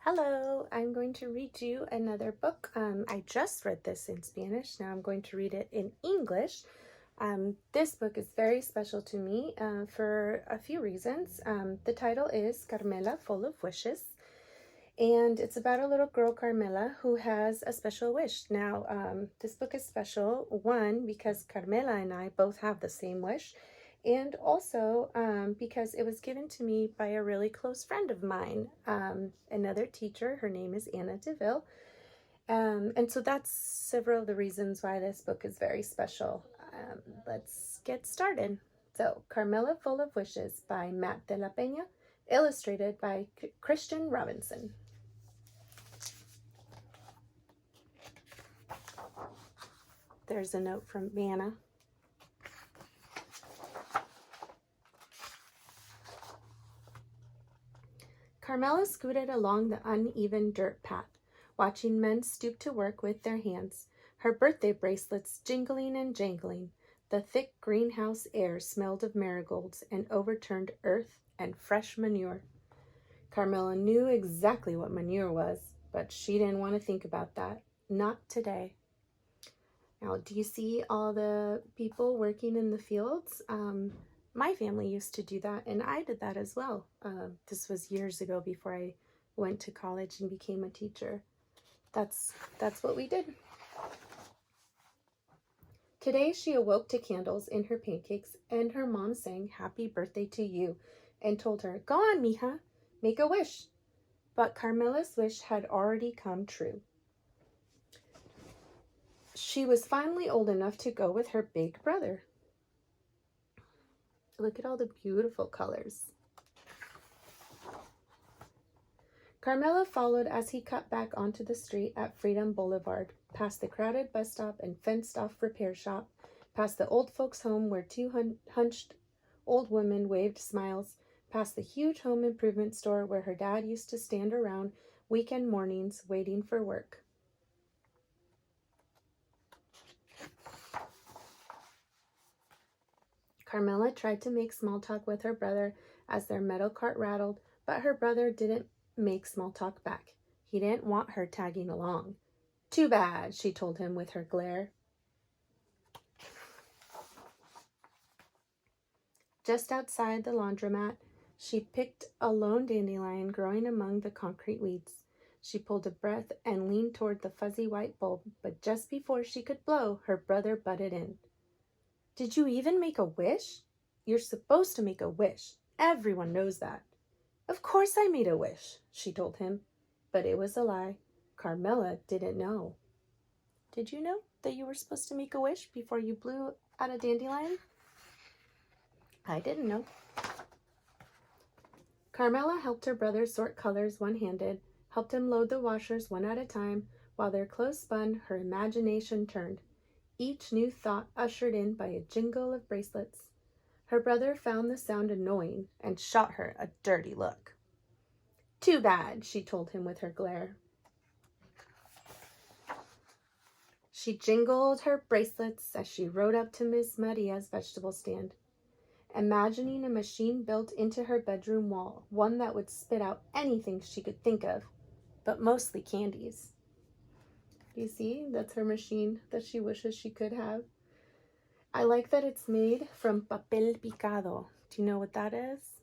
Hello, I'm going to read you another book. I just read this in Spanish. Now I'm going to read it in English. This book is very special to me for a few reasons. The title is Carmela, Full of Wishes, and it's about a little girl, Carmela, who has a special wish. Now, this book is special, one, because Carmela and I both have the same wish, and also because it was given to me by a really close friend of mine, another teacher. Her name is Anna DeVille. And so that's several of the reasons why this book is very special. Let's get started. So, Carmela Full of Wishes by Matt de la Peña, illustrated by Christian Robinson. There's a note from Anna. Carmela scooted along the uneven dirt path, watching men stoop to work with their hands, her birthday bracelets jingling and jangling. The thick greenhouse air smelled of marigolds and overturned earth and fresh manure. Carmela knew exactly what manure was, but she didn't want to think about that. Not today. Now, do you see all the people working in the fields? My family used to do that, and I did that as well. This was years ago before I went to college and became a teacher. That's what we did. Today she awoke to candles in her pancakes, and her mom sang "Happy Birthday to You" and told her, "Go on, mija, make a wish." But Carmela's wish had already come true. She was finally old enough to go with her big brother. Look at all the beautiful colors. Carmela followed as he cut back onto the street at Freedom Boulevard, past the crowded bus stop and fenced-off repair shop, past the old folks' home where two hunched old women waved smiles, past the huge home improvement store where her dad used to stand around weekend mornings waiting for work. Carmela tried to make small talk with her brother as their metal cart rattled, but her brother didn't make small talk back. He didn't want her tagging along. "Too bad," she told him with her glare. Just outside the laundromat, she picked a lone dandelion growing among the concrete weeds. She pulled a breath and leaned toward the fuzzy white bulb, but just before she could blow, her brother butted in. "Did you even make a wish? You're supposed to make a wish. Everyone knows that." "Of course I made a wish," she told him. But it was a lie. Carmela didn't know. "Did you know that you were supposed to make a wish before you blew at a dandelion?" "I didn't know." Carmela helped her brother sort colors one-handed, helped him load the washers one at a time. While their clothes spun, her imagination turned, each new thought ushered in by a jingle of bracelets. Her brother found the sound annoying and shot her a dirty look. "Too bad," she told him with her glare. She jingled her bracelets as she rode up to Miss Maria's vegetable stand, imagining a machine built into her bedroom wall, one that would spit out anything she could think of, but mostly candies. You see, that's her machine that she wishes she could have. I like that it's made from papel picado. Do you know what that is?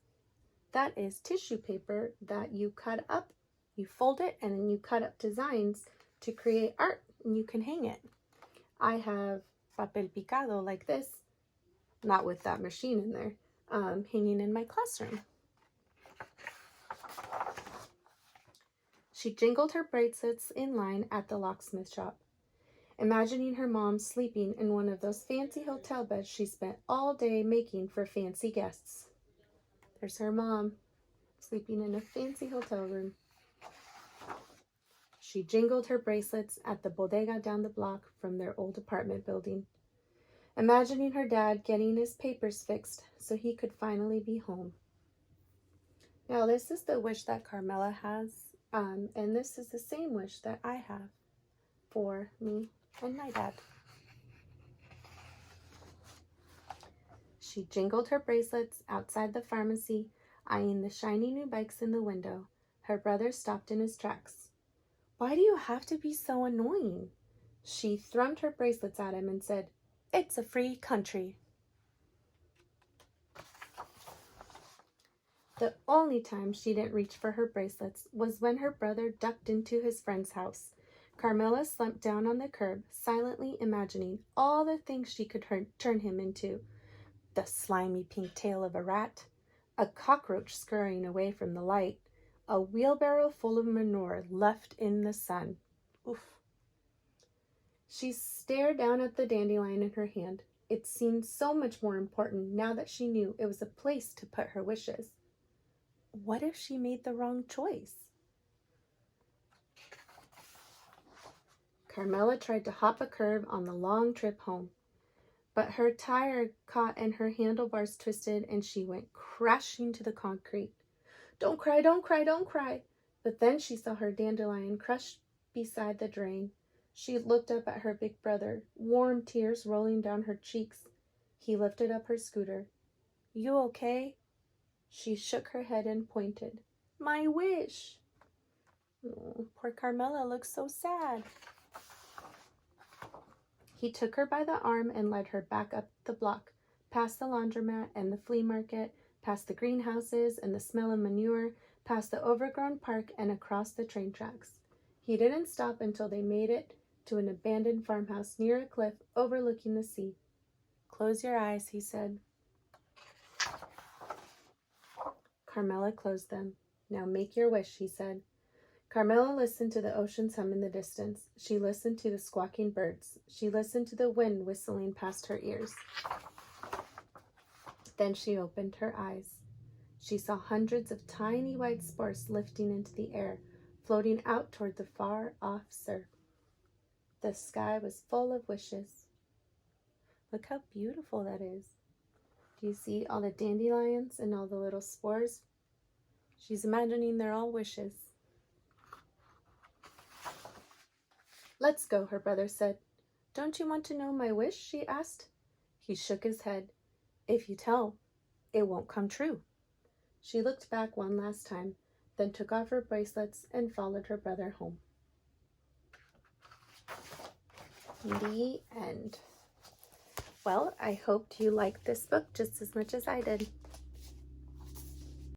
That is tissue paper that you cut up, you fold it, and then you cut up designs to create art, and you can hang it. I have papel picado like this, not with that machine in there, hanging in my classroom. She jingled her bracelets in line at the locksmith shop, imagining her mom sleeping in one of those fancy hotel beds she spent all day making for fancy guests. There's her mom, sleeping in a fancy hotel room. She jingled her bracelets at the bodega down the block from their old apartment building, imagining her dad getting his papers fixed so he could finally be home. Now, this is the wish that Carmela has, and this is the same wish that I have for me and my dad. She jingled her bracelets outside the pharmacy, eyeing the shiny new bikes in the window. Her brother stopped in his tracks. "Why do you have to be so annoying?" She thrummed her bracelets at him and said, "It's a free country." The only time she didn't reach for her bracelets was when her brother ducked into his friend's house. Carmela slumped down on the curb, silently imagining all the things she could turn him into. The slimy pink tail of a rat, a cockroach scurrying away from the light, a wheelbarrow full of manure left in the sun. Oof. She stared down at the dandelion in her hand. It seemed so much more important now that she knew it was a place to put her wishes. What if she made the wrong choice? Carmela tried to hop a curve on the long trip home, but her tire caught and her handlebars twisted and she went crashing to the concrete. "Don't cry, don't cry, don't cry." But then she saw her dandelion crushed beside the drain. She looked up at her big brother, warm tears rolling down her cheeks. He lifted up her scooter. "You okay?" She shook her head and pointed. "My wish." Oh, poor Carmela looks so sad. He took her by the arm and led her back up the block, past the laundromat and the flea market, past the greenhouses and the smell of manure, past the overgrown park and across the train tracks. He didn't stop until they made it to an abandoned farmhouse near a cliff overlooking the sea. "Close your eyes," he said. Carmela closed them. "Now make your wish," he said. Carmela listened to the ocean's hum in the distance. She listened to the squawking birds. She listened to the wind whistling past her ears. Then she opened her eyes. She saw hundreds of tiny white spores lifting into the air, floating out toward the far-off surf. The sky was full of wishes. Look how beautiful that is. Do you see all the dandelions and all the little spores? She's imagining they're all wishes. "Let's go," her brother said. "Don't you want to know my wish?" she asked. He shook his head. "If you tell, it won't come true." She looked back one last time, then took off her bracelets and followed her brother home. The end. Well, I hoped you liked this book just as much as I did.